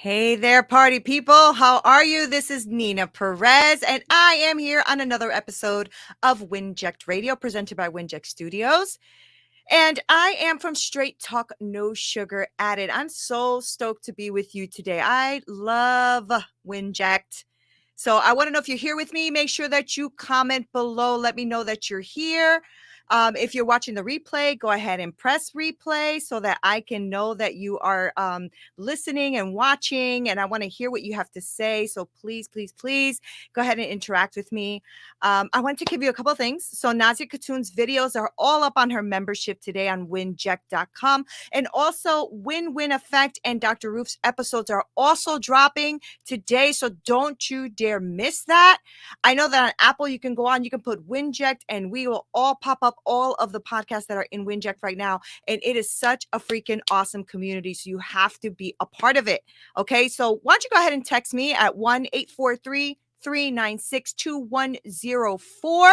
Hey there, party people. How are you? This is NEENA Perez, and I am here on another episode of Winject Radio presented by Winject Studios. And I am from Straight Talk, No Sugar Added. I'm so stoked to be with you today. I love Winject. So I want to know if you're here with me. Make sure that you comment below. Let me know that you're here. If you're watching the replay, go ahead and press replay so that I can know that you are listening and watching. And I want to hear what you have to say. So please, please, please go ahead and interact with me. I want to give you a couple of things. So Nazia Khatun's videos are all up on her membership today on winject.com. And also Win-Win Effect and Dr. Roof's episodes are also dropping today. So don't you dare miss that. I know that on Apple, you can go on, you can put Winject and we will all pop up all of the podcasts that are in Winject right now. And it is such a freaking awesome community. So you have to be a part of it. Okay. So why don't you go ahead and text me at 1-843-396-2104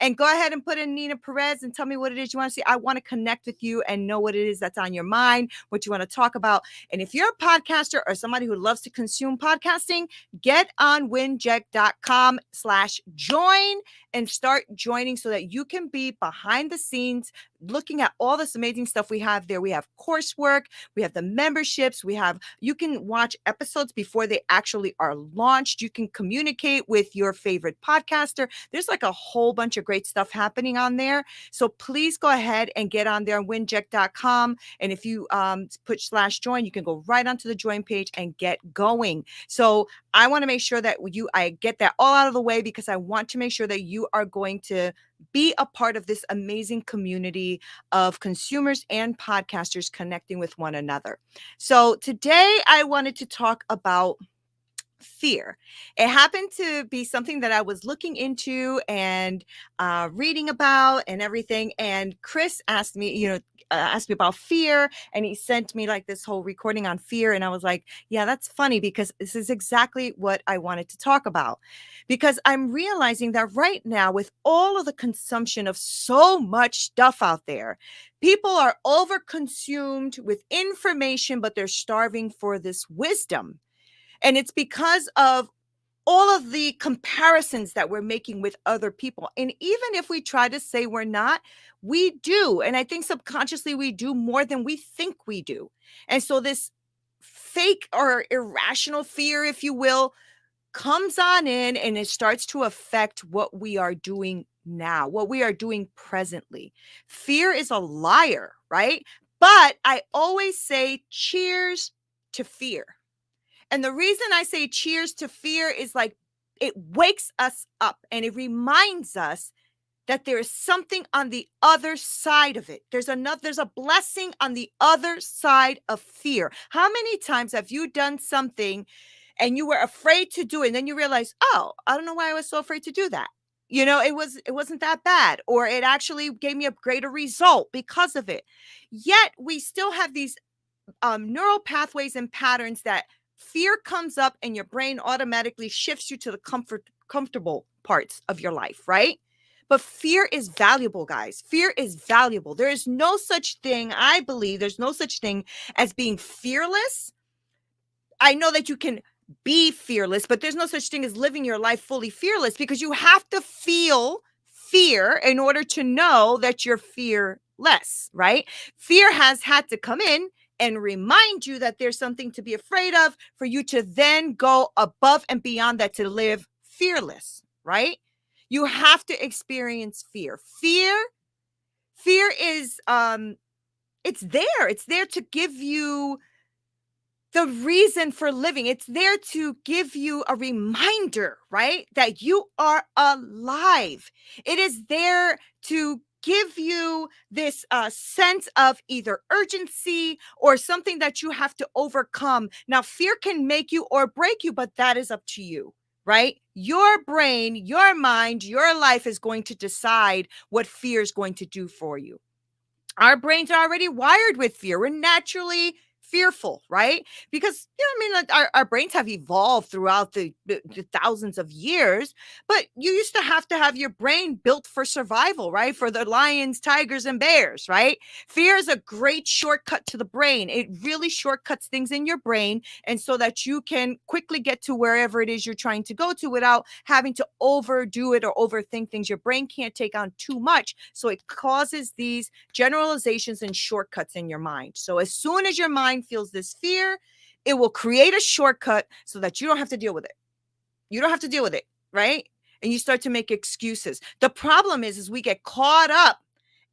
and go ahead and put in NEENA Perez and tell me what it is you want to see. I want to connect with you and know what it is that's on your mind, what you want to talk about. And if you're a podcaster or somebody who loves to consume podcasting, get on winject.com/join and start joining so that you can be behind the scenes looking at all this amazing stuff we have there. We have coursework, we have the memberships, you can watch episodes before they actually are launched. You can communicate with your favorite podcaster. There's like a whole bunch of great stuff happening on there. So please go ahead and get on there on winject.com. And if you put /join, you can go right onto the join page and get going. So I want to make sure that I get that all out of the way because I want to make sure that you are going to be a part of this amazing community of consumers and podcasters connecting with one another. So today I wanted to talk about fear. It happened to be something that I was looking into and reading about and everything. And Chris asked me about fear, and he sent me like this whole recording on fear. And I was like, yeah, that's funny because this is exactly what I wanted to talk about. Because I'm realizing that right now, with all of the consumption of so much stuff out there, people are overconsumed with information, but they're starving for this wisdom. And it's because of all of the comparisons that we're making with other people. And even if we try to say we're not, we do. And I think subconsciously we do more than we think we do. And so this fake or irrational fear, if you will, comes on in and it starts to affect what we are doing now, what we are doing presently. Fear is a liar, right? But I always say cheers to fear. And the reason I say cheers to fear is like it wakes us up and it reminds us that there is something on the other side of it. There's a blessing on the other side of fear. How many times have you done something and you were afraid to do it and then you realize, oh, I don't know why I was so afraid to do that. It wasn't that bad, or it actually gave me a greater result because of it. Yet we still have these neural pathways and patterns that fear comes up and your brain automatically shifts you to the comfortable parts of your life, right? But fear is valuable, guys. Fear is valuable. There is no such thing, I believe, there's no such thing as being fearless. I know that you can be fearless, but there's no such thing as living your life fully fearless because you have to feel fear in order to know that you're fearless, right? Fear has had to come in and remind you that there's something to be afraid of for you to then go above and beyond that to live fearless, right? You have to experience fear. Fear is, it's there. It's there to give you the reason for living. It's there to give you a reminder, right? That you are alive. It is there to give you this sense of either urgency or something that you have to overcome. Now, fear can make you or break you, but that is up to you, right? Your brain, your mind, your life is going to decide what fear is going to do for you. Our brains are already wired with fear. We're naturally fearful, right? Because, I mean, like, our brains have evolved throughout the thousands of years, but you used to have your brain built for survival, right? For the lions, tigers, and bears, right? Fear is a great shortcut to the brain. It really shortcuts things in your brain, and so that you can quickly get to wherever it is you're trying to go to without having to overdo it or overthink things. Your brain can't take on too much, so it causes these generalizations and shortcuts in your mind. So as soon as your mind feels this fear, it will create a shortcut so that you don't have to deal with it. You don't have to deal with it, right? And you start to make excuses. The problem is we get caught up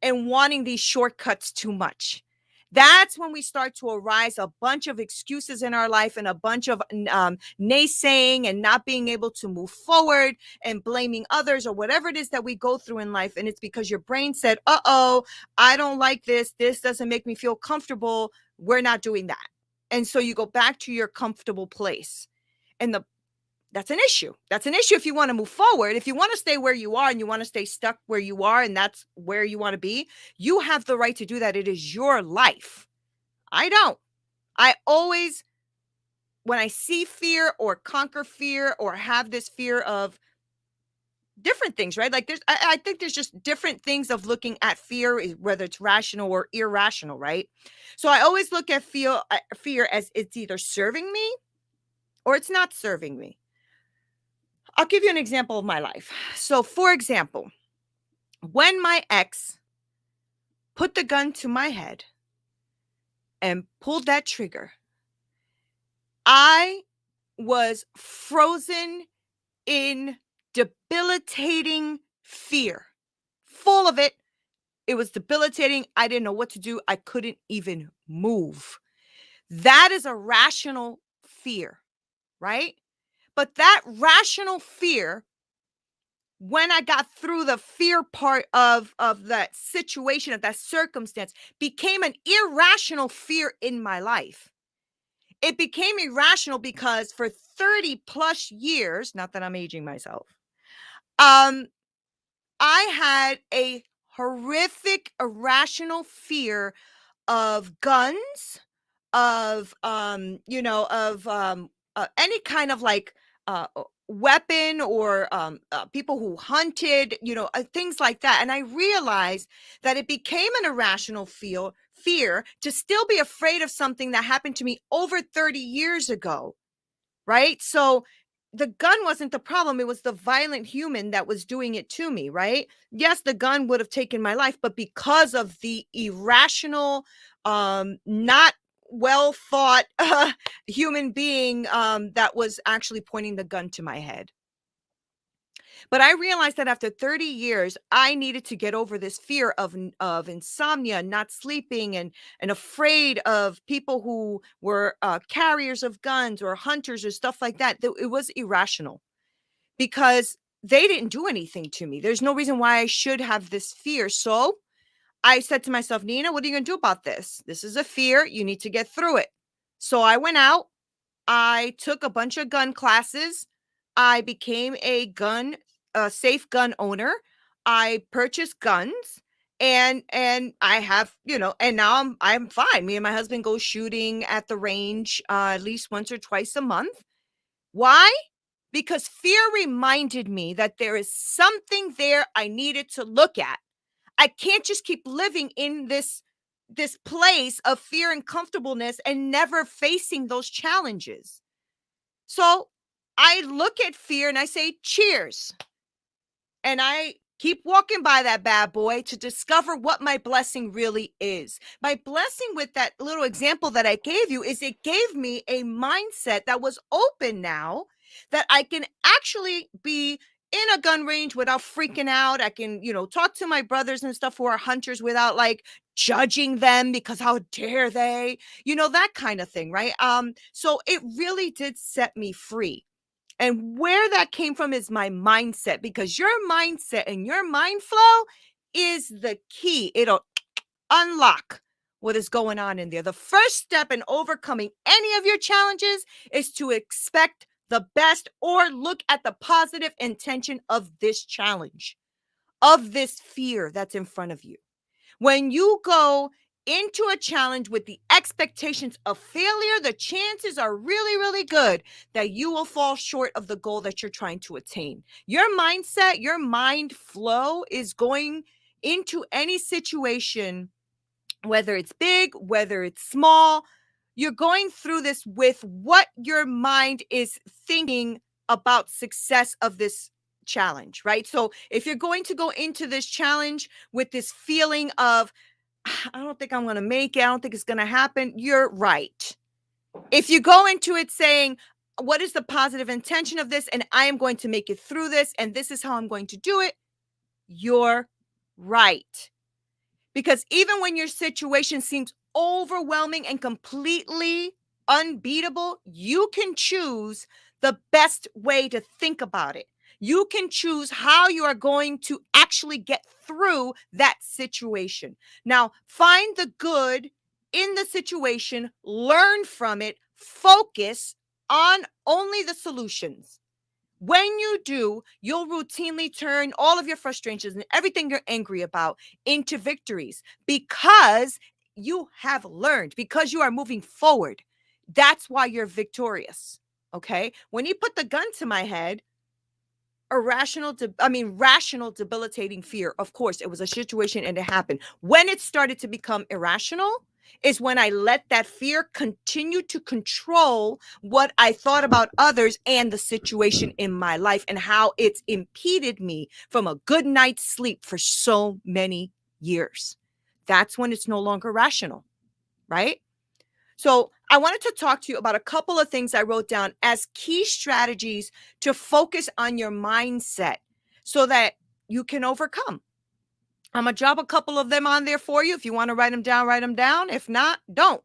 in wanting these shortcuts too much. That's when we start to arise a bunch of excuses in our life and a bunch of naysaying and not being able to move forward and blaming others or whatever it is that we go through in life. And it's because your brain said, uh-oh, I don't like this. This doesn't make me feel comfortable. We're not doing that. And so you go back to your comfortable place. And that's an issue. That's an issue if you want to move forward. If you want to stay where you are and you want to stay stuck where you are and that's where you want to be, you have the right to do that. It is your life. I don't. I always, when I see fear or conquer fear or have this fear of different things, right? Like I think there's just different things of looking at fear, whether it's rational or irrational, right? So I always look at fear as it's either serving me or it's not serving me. I'll give you an example of my life. So, for example, when my ex put the gun to my head and pulled that trigger, I was frozen in debilitating fear, full of it. It was debilitating. I didn't know what to do. I couldn't even move. That is a rational fear, right? But that rational fear, when I got through the fear part of that situation, of that circumstance, became an irrational fear in my life. It became irrational because for 30 plus years, not that I'm aging myself, I had a horrific, irrational fear of guns, of any kind of like weapon or people who hunted, things like that. And I realized that it became an irrational fear to still be afraid of something that happened to me over 30 years ago, right? So the gun wasn't the problem. It was the violent human that was doing it to me, right? Yes, the gun would have taken my life, but because of the irrational, not well thought human being that was actually pointing the gun to my head. But I realized that after 30 years, I needed to get over this fear of insomnia, not sleeping, and afraid of people who were carriers of guns or hunters or stuff like that. It was irrational because they didn't do anything to me. There's no reason why I should have this fear. So I said to myself, Nina, what are you going to do about this? This is a fear. You need to get through it. So I went out. I took a bunch of gun classes. I became a safe gun owner. I purchased guns, and I have, and now I'm fine. Me and my husband go shooting at the range at least once or twice a month. Why? Because fear reminded me that there is something there I needed to look at. I can't just keep living in this place of fear and comfortableness and never facing those challenges. So I look at fear and I say, cheers. And I keep walking by that bad boy to discover what my blessing really is. My blessing with that little example that I gave you is it gave me a mindset that was open now, that I can actually be in a gun range without freaking out. I can, talk to my brothers and stuff who are hunters without like judging them because how dare they, that kind of thing, right? So it really did set me free. And where that came from is my mindset, because your mindset and your mind flow is the key. It'll unlock what is going on in there. The first step in overcoming any of your challenges is to expect the best or look at the positive intention of this challenge, of this fear that's in front of you. When you go into a challenge with the expectations of failure, the chances are really, really good that you will fall short of the goal that you're trying to attain. Your mindset, your mind flow is going into any situation, whether it's big, whether it's small. You're going through this with what your mind is thinking about success of this challenge, right? So if you're going to go into this challenge with this feeling of, I don't think I'm going to make it, I don't think it's going to happen, you're right. If you go into it saying, what is the positive intention of this? And I am going to make it through this, and this is how I'm going to do it, you're right. Because even when your situation seems overwhelming and completely unbeatable, you can choose the best way to think about it. You can choose how you are going to actually get through that situation. Now, find the good in the situation, learn from it, focus on only the solutions. When you do, you'll routinely turn all of your frustrations and everything you're angry about into victories because you have learned, because you are moving forward. That's why you're victorious. Okay. When he put the gun to my head, rational debilitating fear. Of course, it was a situation and it happened. When it started to become irrational is when I let that fear continue to control what I thought about others and the situation in my life and how it's impeded me from a good night's sleep for so many years. That's when it's no longer rational, right? So I wanted to talk to you about a couple of things I wrote down as key strategies to focus on your mindset so that you can overcome. I'm going to drop a couple of them on there for you. If you want to write them down, write them down. If not, don't.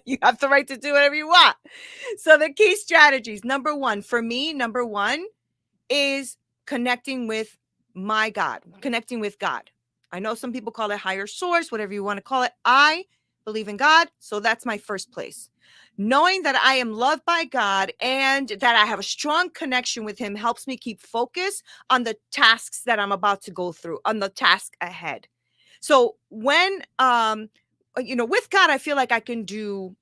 You have the right to do whatever you want. So the key strategies, number one is connecting with my God, connecting with God. I know some people call it higher source, whatever you want to call it. I believe in God, so that's my first place. Knowing that I am loved by God and that I have a strong connection with him helps me keep focus on the tasks that I'm about to go through, on the task ahead. So when with God, I feel like I can do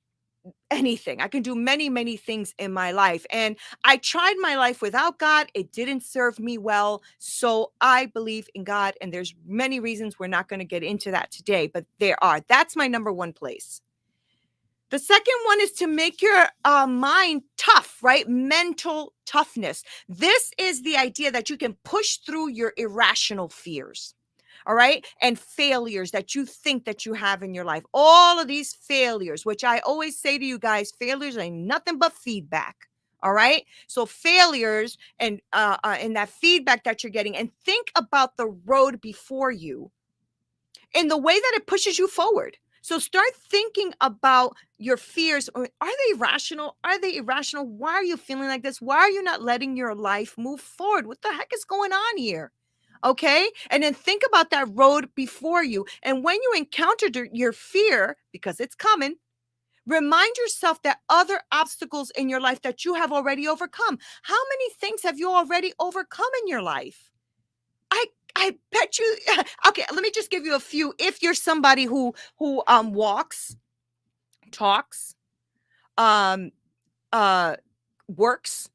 anything. I can do many, many things in my life. And I tried my life without God. It didn't serve me well. So I believe in God. And there's many reasons. We're not going to get into that today, but there are. That's my number one place. The second one is to make your mind tough, right? Mental toughness. This is the idea that you can push through your irrational fears. All right. And failures that you think that you have in your life. All of these failures, which I always say to you guys, failures ain't nothing but feedback. All right. So failures and that feedback that you're getting, and think about the road before you in the way that it pushes you forward. So start thinking about your fears. Are they rational? Are they irrational? Why are you feeling like this? Why are you not letting your life move forward? What the heck is going on here? Okay. And then think about that road before you. And when you encounter your fear, because it's coming, remind yourself that other obstacles in your life that you have already overcome. How many things have you already overcome in your life? I bet you. Okay, let me just give you a few. If you're somebody who walks, talks, um works,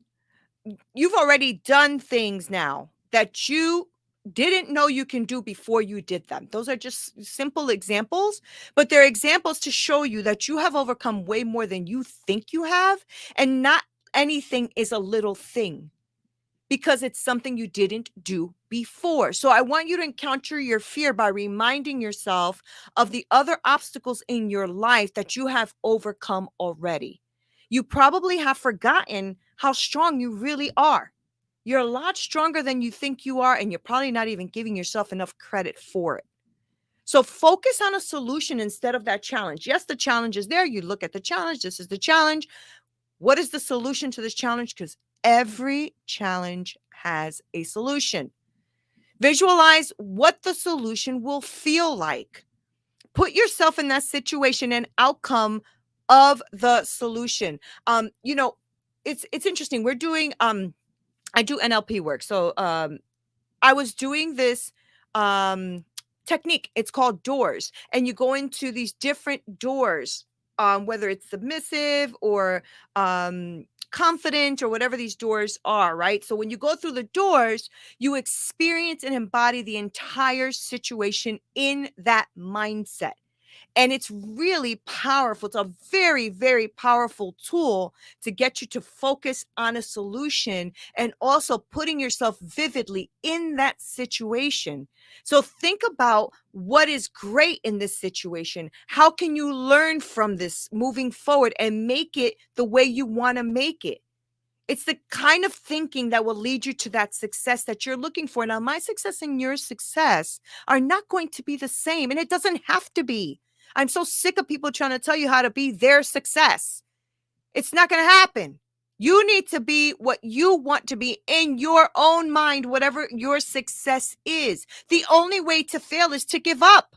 you've already done things now that you didn't know you can do before you did them. Those are just simple examples, but they're examples to show you that you have overcome way more than you think you have, and not anything is a little thing, because it's something you didn't do before. So I want you to encounter your fear by reminding yourself of the other obstacles in your life that you have overcome already. You probably have forgotten how strong you really are. You're a lot stronger than you think you are, and you're probably not even giving yourself enough credit for it. So focus on a solution instead of that challenge. Yes, the challenge is there. You look at the challenge. This is the challenge. What is the solution to this challenge? Because every challenge has a solution. Visualize what the solution will feel like. Put yourself in that situation and outcome of the solution. It's interesting. We're doing I do NLP work. So I was doing this technique. It's called doors. And you go into these different doors, whether it's submissive or confident or whatever these doors are, right? So when you go through the doors, you experience and embody the entire situation in that mindset. And it's really powerful. It's a very, very powerful tool to get you to focus on a solution and also putting yourself vividly in that situation. So think about what is great in this situation. How can you learn from this moving forward and make it the way you want to make it? It's the kind of thinking that will lead you to that success that you're looking for. Now, my success and your success are not going to be the same, and it doesn't have to be. I'm so sick of people trying to tell you how to be their success. It's not going to happen. You need to be what you want to be in your own mind, whatever your success is. The only way to fail is to give up.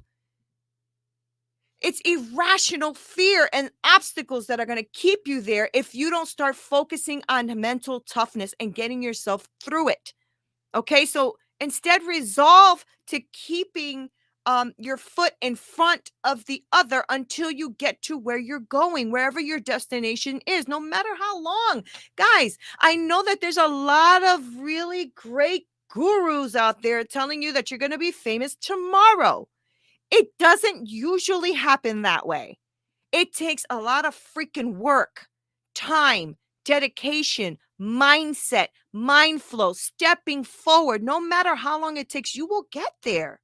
It's irrational fear and obstacles that are going to keep you there if you don't start focusing on mental toughness and getting yourself through it. Okay, so instead, resolve to keeping your foot in front of the other until you get to where you're going, wherever your destination is, no matter how long. Guys, I know that there's a lot of really great gurus out there telling you that you're going to be famous tomorrow. It doesn't usually happen that way. It takes a lot of freaking work, time, dedication, mindset, mind flow, stepping forward. No matter how long it takes, you will get there.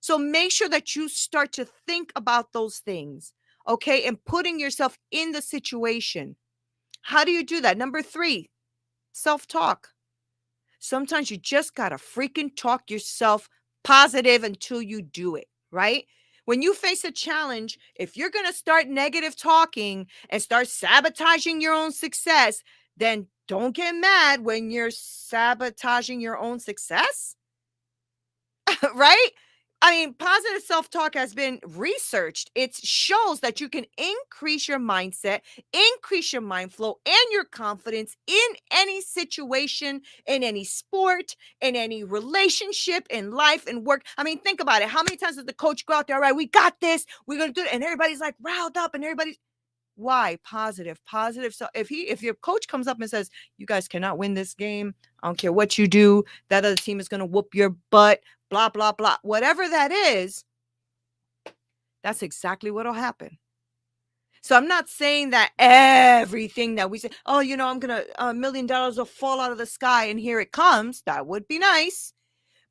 So make sure that you start to think about those things, okay? And putting yourself in the situation. How do you do that? Number 3, self-talk. Sometimes you just got to freaking talk yourself positive until you do it, right? When you face a challenge, if you're going to start negative talking and start sabotaging your own success, then don't get mad when you're sabotaging your own success, right? I mean, positive self-talk has been researched. It shows that you can increase your mindset, increase your mind flow and your confidence in any situation, in any sport, in any relationship, in life and work. I mean, think about it. How many times does the coach go out there, all right, we got this, we're going to do it, and everybody's like riled up and everybody's why? Positive. So if your coach comes up and says, you guys cannot win this game, I don't care what you do, that other team is going to whoop your butt, blah, blah, blah, whatever that is, that's exactly what will happen. So I'm not saying that everything that we say, oh, I'm going to, $1 million will fall out of the sky and here it comes. That would be nice.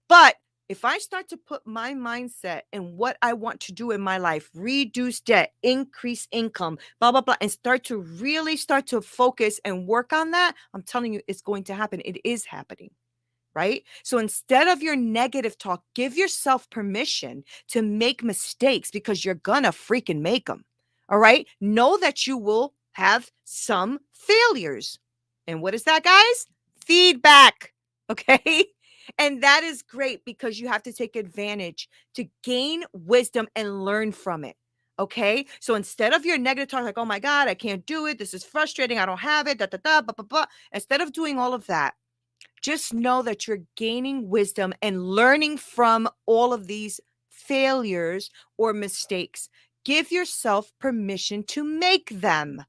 But if I start to put my mindset and what I want to do in my life, reduce debt, increase income, blah, blah, blah, and start to focus and work on that, I'm telling you, it's going to happen. It is happening, right? So instead of your negative talk, give yourself permission to make mistakes because you're gonna freaking make them. All right. Know that you will have some failures. And what is that, guys? Feedback. Okay. And that is great because you have to take advantage to gain wisdom and learn from it. Okay. So instead of your negative talk, like, oh my God, I can't do it. This is frustrating. I don't have it. Da, da, da, blah, blah, blah. Instead of doing all of that, just know that you're gaining wisdom and learning from all of these failures or mistakes. Give yourself permission to make them.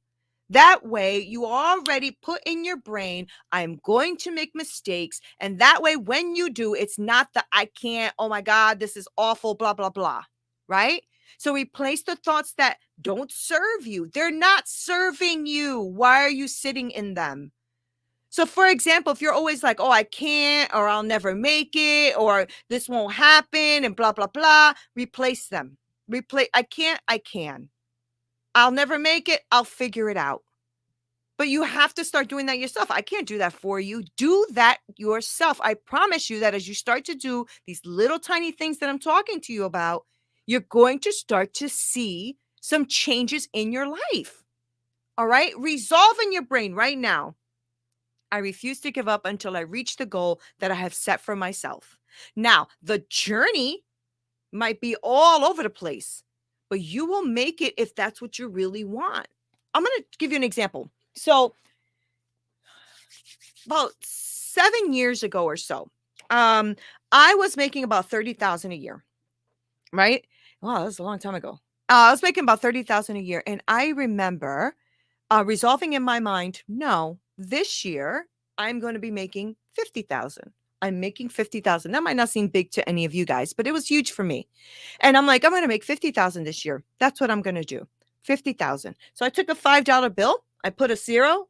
That way, you already put in your brain, I'm going to make mistakes. And that way, when you do, it's not the I can't, oh my God, this is awful, blah, blah, blah. Right? So replace the thoughts that don't serve you. They're not serving you. Why are you sitting in them? So, for example, if you're always like, oh, I can't, or I'll never make it, or this won't happen, and blah, blah, blah, replace them. I can't, I can. I'll never make it, I'll figure it out. But you have to start doing that yourself. I can't do that for you. Do that yourself. I promise you that as you start to do these little tiny things that I'm talking to you about, you're going to start to see some changes in your life. All right? Resolve in your brain right now. I refuse to give up until I reach the goal that I have set for myself. Now, the journey might be all over the place, but you will make it if that's what you really want. I'm going to give you an example. So, about 7 years ago or so, I was making about $30,000 a year. right? Wow, that was a long time ago. I was making about 30,000 a year, and I remember resolving in my mind, no, this year I'm going to be making 50,000. I'm making 50,000. That might not seem big to any of you guys, but it was huge for me. And I'm like, I'm going to make 50,000 this year. That's what I'm going to do. 50,000. So I took a $5 bill. I put a 0,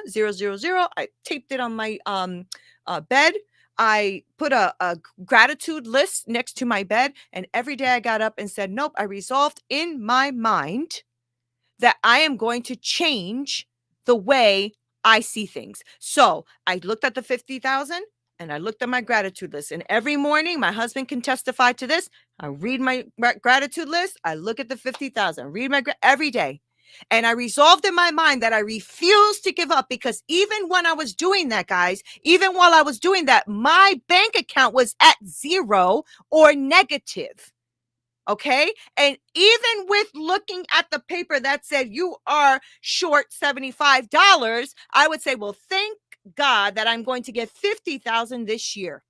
0, 0, 0. I taped it on my bed. I put a gratitude list next to my bed. And every day I got up and said, nope, I resolved in my mind that I am going to change the way I see things. So I looked at the 50,000 and I looked at my gratitude list. And every morning, my husband can testify to this. I read my gratitude list. I look at the 50,000, read my every day. And I resolved in my mind that I refuse to give up, because even when I was doing that, guys, even while I was doing that, my bank account was at 0 or negative. Okay. And even with looking at the paper that said you are short $75, I would say, well, thank God that I'm going to get 50,000 this year.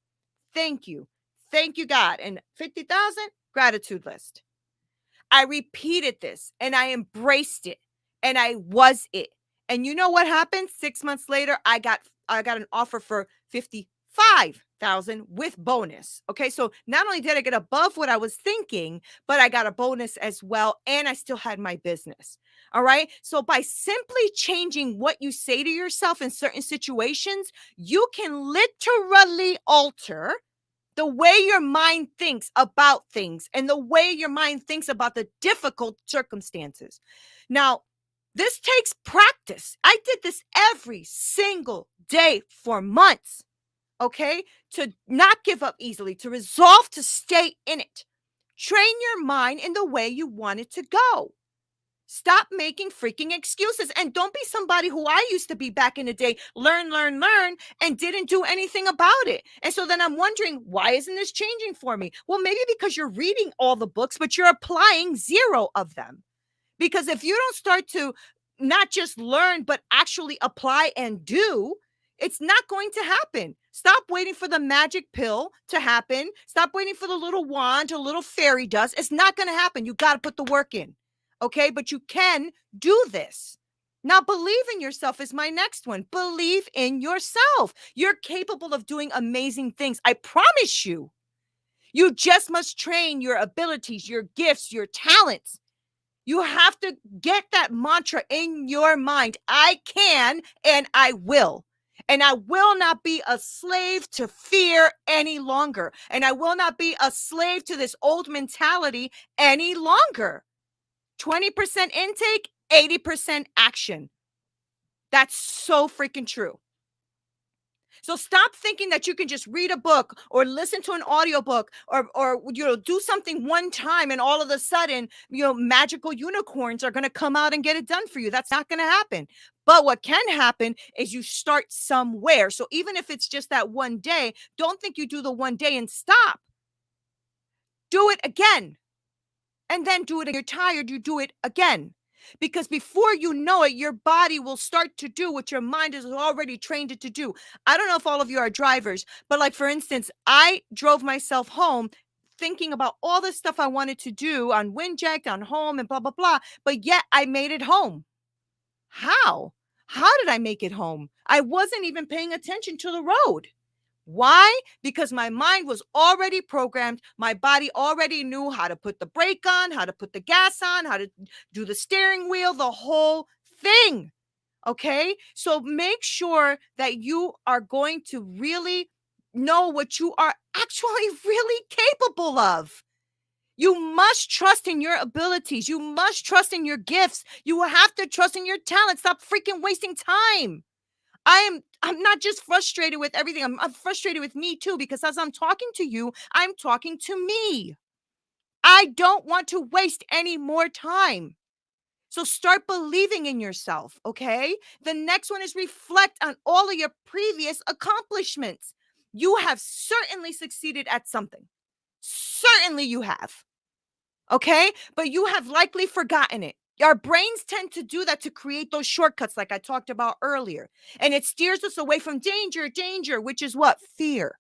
Thank you. Thank you, God. And 50,000 gratitude list. I repeated this and I embraced it and I was it. And you know what happened? 6 months later, I got an offer for 55,000 with bonus. Okay, so not only did I get above what I was thinking, but I got a bonus as well, and I still had my business. All right. So by simply changing what you say to yourself in certain situations, you can literally alter the way your mind thinks about things and the way your mind thinks about the difficult circumstances. Now, this takes practice. I did this every single day for months, okay? To not give up easily, to resolve to stay in it. Train your mind in the way you want it to go. Stop making freaking excuses, and don't be somebody who I used to be back in the day, learn, and didn't do anything about it. And so then I'm wondering, why isn't this changing for me? Well, maybe because you're reading all the books, but you're applying 0 of them. Because if you don't start to not just learn, but actually apply and do, it's not going to happen. Stop waiting for the magic pill to happen. Stop waiting for the little wand or little fairy dust. It's not going to happen. You got to put the work in. Okay, but you can do this. Now, believe in yourself is my next one. Believe in yourself. You're capable of doing amazing things. I promise you. You just must train your abilities, your gifts, your talents. You have to get that mantra in your mind. I can and I will. And I will not be a slave to fear any longer. And I will not be a slave to this old mentality any longer. 20% intake, 80% action. That's so freaking true. So stop thinking that you can just read a book or listen to an audiobook or do something one time and all of a sudden, magical unicorns are going to come out and get it done for you. That's not going to happen. But what can happen is you start somewhere. So even if it's just that one day, don't think you do the one day and stop. Do it again. And then do it. If you're tired, you do it again. Because before you know it, your body will start to do what your mind has already trained it to do. I don't know if all of you are drivers, but like, for instance, I drove myself home thinking about all the stuff I wanted to do on Windjack, on home, and blah, blah, blah. But yet I made it home. How? How did I make it home? I wasn't even paying attention to the road. Why? Because my mind was already programmed. My body already knew how to put the brake on, how to put the gas on, how to do the steering wheel, the whole thing. Okay? So make sure that you are going to really know what you are actually really capable of. You must trust in your abilities. You must trust in your gifts. You have to trust in your talent. Stop freaking wasting time. I'm not just frustrated with everything. I'm frustrated with me too, because as I'm talking to you, I'm talking to me. I don't want to waste any more time. So start believing in yourself, okay? The next one is reflect on all of your previous accomplishments. You have certainly succeeded at something. Certainly you have. Okay? But you have likely forgotten it. Our brains tend to do that to create those shortcuts like I talked about earlier. And it steers us away from danger, which is what? Fear.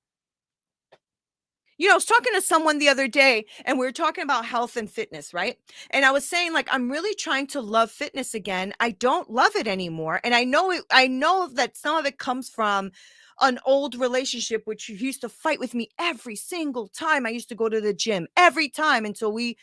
I was talking to someone the other day and we were talking about health and fitness, right? And I was saying, like, I'm really trying to love fitness again. I don't love it anymore. And I know that some of it comes from an old relationship, which used to fight with me every single time I used to go to the gym, every time, until we,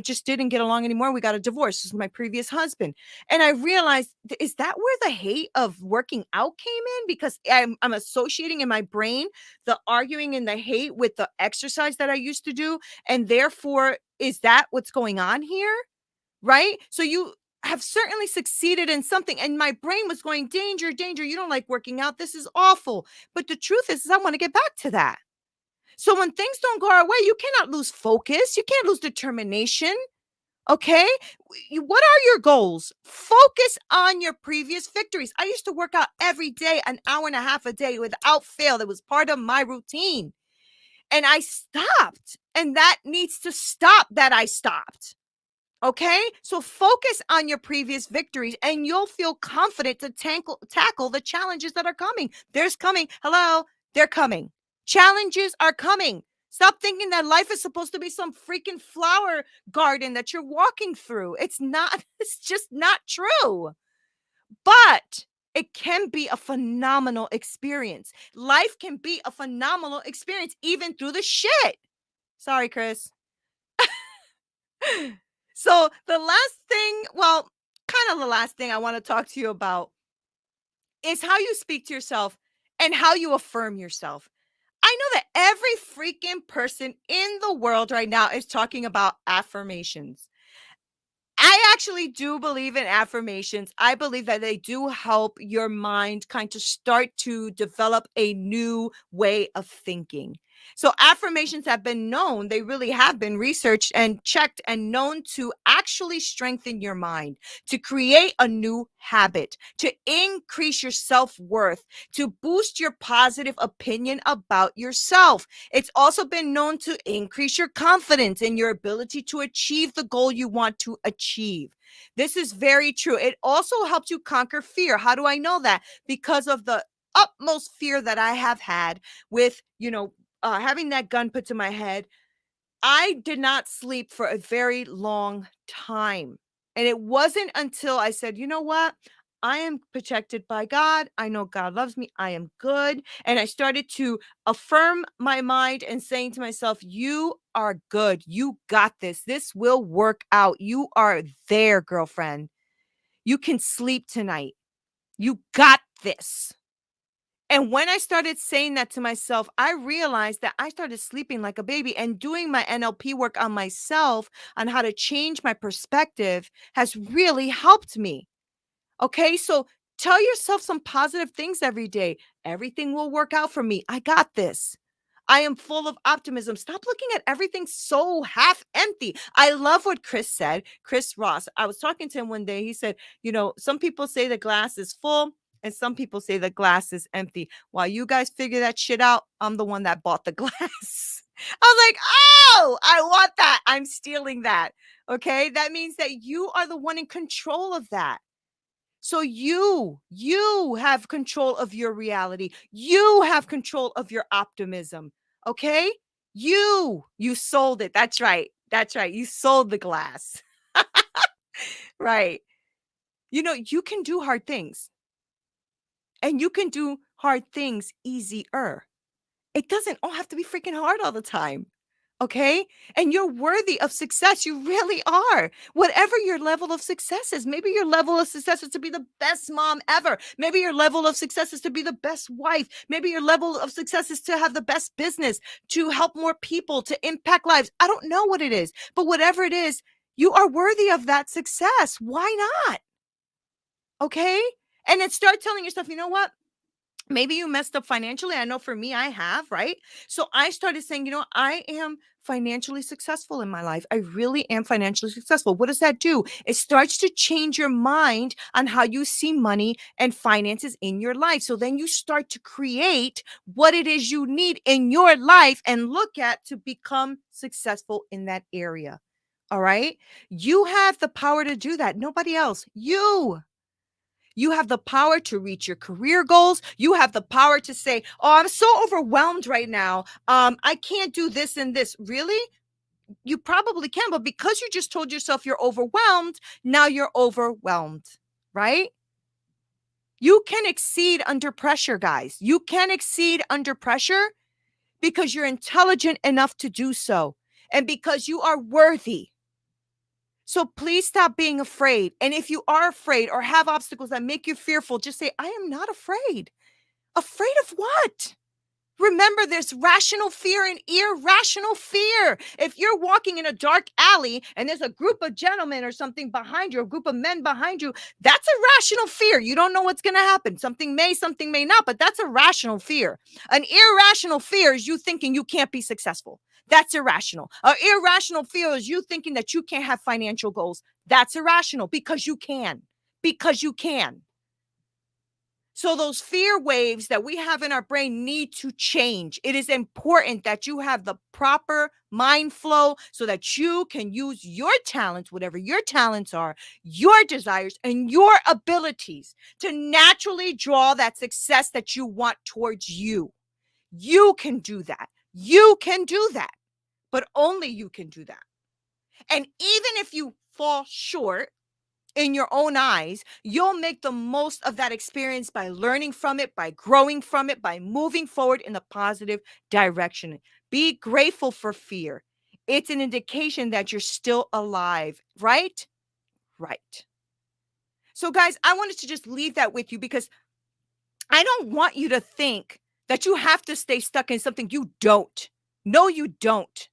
just didn't get along anymore. We got a divorce. This is my previous husband. And I realized, is that where the hate of working out came in? Because I'm associating in my brain the arguing and the hate with the exercise that I used to do. And therefore, is that what's going on here? Right? So you have certainly succeeded in something. And my brain was going, danger, danger. You don't like working out. This is awful. But the truth is I want to get back to that. So when things don't go our way, you cannot lose focus. You can't lose determination. Okay. What are your goals? Focus on your previous victories. I used to work out every day, an hour and a half a day without fail. That was part of my routine. And I stopped. And that needs to stop that I stopped. Okay. So focus on your previous victories and you'll feel confident to tackle the challenges that are coming. There's coming. Hello. They're coming. Challenges are coming. Stop thinking that life is supposed to be some freaking flower garden that you're walking through. It's not, it's just not true. But it can be a phenomenal experience. Life can be a phenomenal experience, even through the shit. Sorry, Chris. So the last thing, well, kind of the last thing I want to talk to you about is how you speak to yourself and how you affirm yourself. I know that every freaking person in the world right now is talking about affirmations. I actually do believe in affirmations. I believe that they do help your mind kind of start to develop a new way of thinking. So affirmations have been known, they really have been researched and checked and known to actually strengthen your mind, to create a new habit, to increase your self-worth, to boost your positive opinion about yourself. It's also been known to increase your confidence in your ability to achieve the goal you want to achieve. This is very true. It also helps you conquer fear. How do I know that? Because of the utmost fear that I have had with, having that gun put to my head. I did not sleep for a very long time. And it wasn't until I said, you know what? I am protected by God. I know God loves me. I am good. And I started to affirm my mind and saying to myself, you are good. You got this. This will work out. You are there, girlfriend. You can sleep tonight. You got this. And when I started saying that to myself, I realized that I started sleeping like a baby, and doing my NLP work on myself on how to change my perspective has really helped me. Okay. So tell yourself some positive things every day. Everything will work out for me. I got this. I am full of optimism. Stop looking at everything so half empty. I love what Chris said. Chris Ross. I was talking to him one day. He said, some people say the glass is full and some people say the glass is empty. While you guys figure that shit out, I'm the one that bought the glass. I was like, oh, I want that. I'm stealing that. Okay. That means that you are the one in control of that. So you have control of your reality. You have control of your optimism. Okay? You sold it. That's right. That's right. You sold the glass. Right. You can do hard things. And you can do hard things easier. It doesn't all have to be freaking hard all the time. Okay. And you're worthy of success. You really are. Whatever your level of success is, maybe your level of success is to be the best mom ever. Maybe your level of success is to be the best wife. Maybe your level of success is to have the best business, to help more people, to impact lives. I don't know what it is, but whatever it is, you are worthy of that success. Why not? Okay. And then start telling yourself, you know what? Maybe you messed up financially. I know for me, I have, right? So I started saying, I am financially successful in my life. I really am financially successful. What does that do? It starts to change your mind on how you see money and finances in your life. So then you start to create what it is you need in your life and look at to become successful in that area. All right. You have the power to do that. Nobody else. You. You have the power to reach your career goals. You have the power to say, oh, I'm so overwhelmed right now. I can't do this and this. Really? You probably can, but because you just told yourself you're overwhelmed, now you're overwhelmed, right? You can exceed under pressure, guys. You can exceed under pressure because you're intelligent enough to do so and because you are worthy. So please stop being afraid. And if you are afraid or have obstacles that make you fearful, just say, I am not afraid. Afraid of what? Remember, there's rational fear and irrational fear. If you're walking in a dark alley and there's a group of gentlemen or something behind you, a group of men behind you, that's a rational fear. You don't know what's going to happen. Something may not, but that's a rational fear. An irrational fear is you thinking you can't be successful. That's irrational. An irrational fear is you thinking that you can't have financial goals. That's irrational because you can. Because you can. So those fear waves that we have in our brain need to change. It is important that you have the proper mind flow so that you can use your talents, whatever your talents are, your desires, and your abilities to naturally draw that success that you want towards you. You can do that. You can do that, but only you can do that. And even if you fall short, in your own eyes, you'll make the most of that experience by learning from it, by growing from it, by moving forward in the positive direction. Be grateful for fear. It's an indication that you're still alive, right? Right. So, guys, I wanted to just leave that with you because I don't want you to think that you have to stay stuck in something you don't. No, you don't.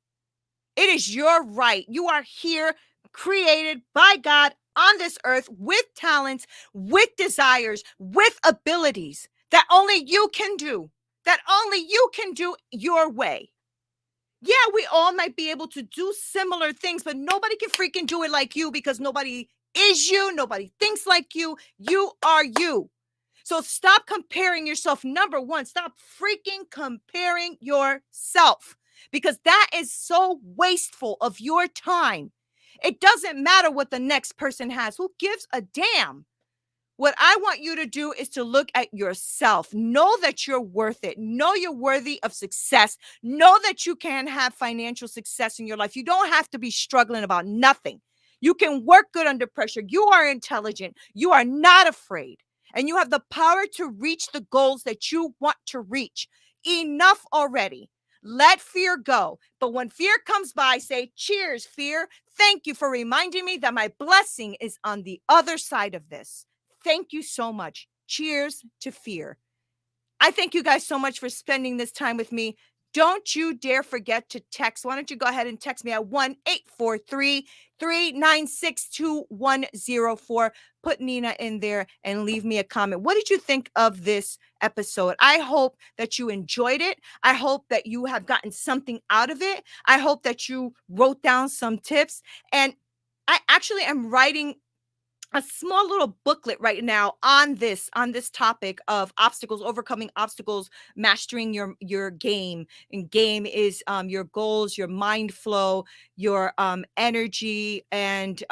It is your right. You are here, created by God on this earth with talents, with desires, with abilities that only you can do, that only you can do your way. Yeah, we all might be able to do similar things, but nobody can freaking do it like you because nobody is you. Nobody thinks like you. You are you. So stop comparing yourself. Number one, stop freaking comparing yourself because that is so wasteful of your time. It doesn't matter what the next person has. Who gives a damn? What I want you to do is to look at yourself. Know that you're worth it. Know you're worthy of success. Know that you can have financial success in your life. You don't have to be struggling about nothing. You can work good under pressure. You are intelligent. You are not afraid. And you have the power to reach the goals that you want to reach. Enough already. Let fear go. But when fear comes by, say, cheers, fear. Thank you for reminding me that my blessing is on the other side of this. Thank you so much. Cheers to fear. I thank you guys so much for spending this time with me. Don't you dare forget to text. Why don't you go ahead and text me at 1-843-396-2104. Put NEENA in there and leave me a comment. What did you think of this episode? I hope that you enjoyed it. I hope that you have gotten something out of it. I hope that you wrote down some tips. And I actually am writing a small little booklet right now on this topic of obstacles, overcoming obstacles, mastering your game. And game is your goals, your mind flow, your energy, and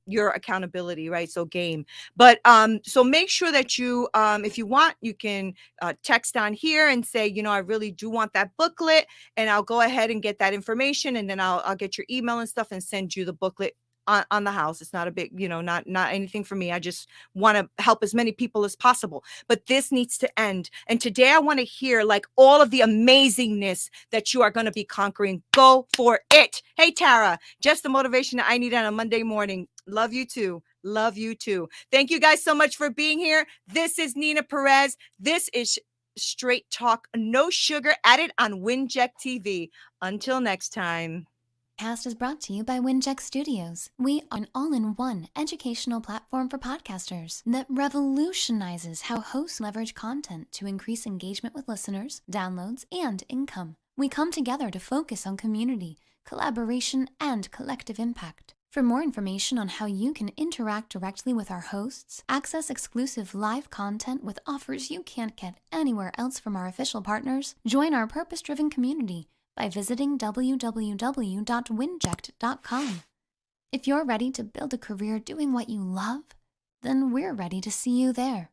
your accountability, right? So game. But so make sure that you if you want, you can text on here and say, you know, I really do want that booklet, and I'll go ahead and get that information, and then I'll get your email and stuff and send you the booklet on the house. It's not a big, not anything for me. I just want to help as many people as possible. But this needs to end. And today I want to hear like all of the amazingness that you are going to be conquering. Go for it. Hey, Tara, just the motivation that I need on a Monday morning. Love you too. Love you too. Thank you guys so much for being here. This is NEENA Perez. This is Straight Talk, no sugar added on Winject TV. Until next time. Podcast is brought to you by Winject Studios. We are an all-in-one educational platform for podcasters that revolutionizes how hosts leverage content to increase engagement with listeners, downloads, and income. We come together to focus on community, collaboration, and collective impact. For more information on how you can interact directly with our hosts, access exclusive live content with offers you can't get anywhere else from our official partners, join our purpose-driven community by visiting www.winject.com. If you're ready to build a career doing what you love, then we're ready to see you there.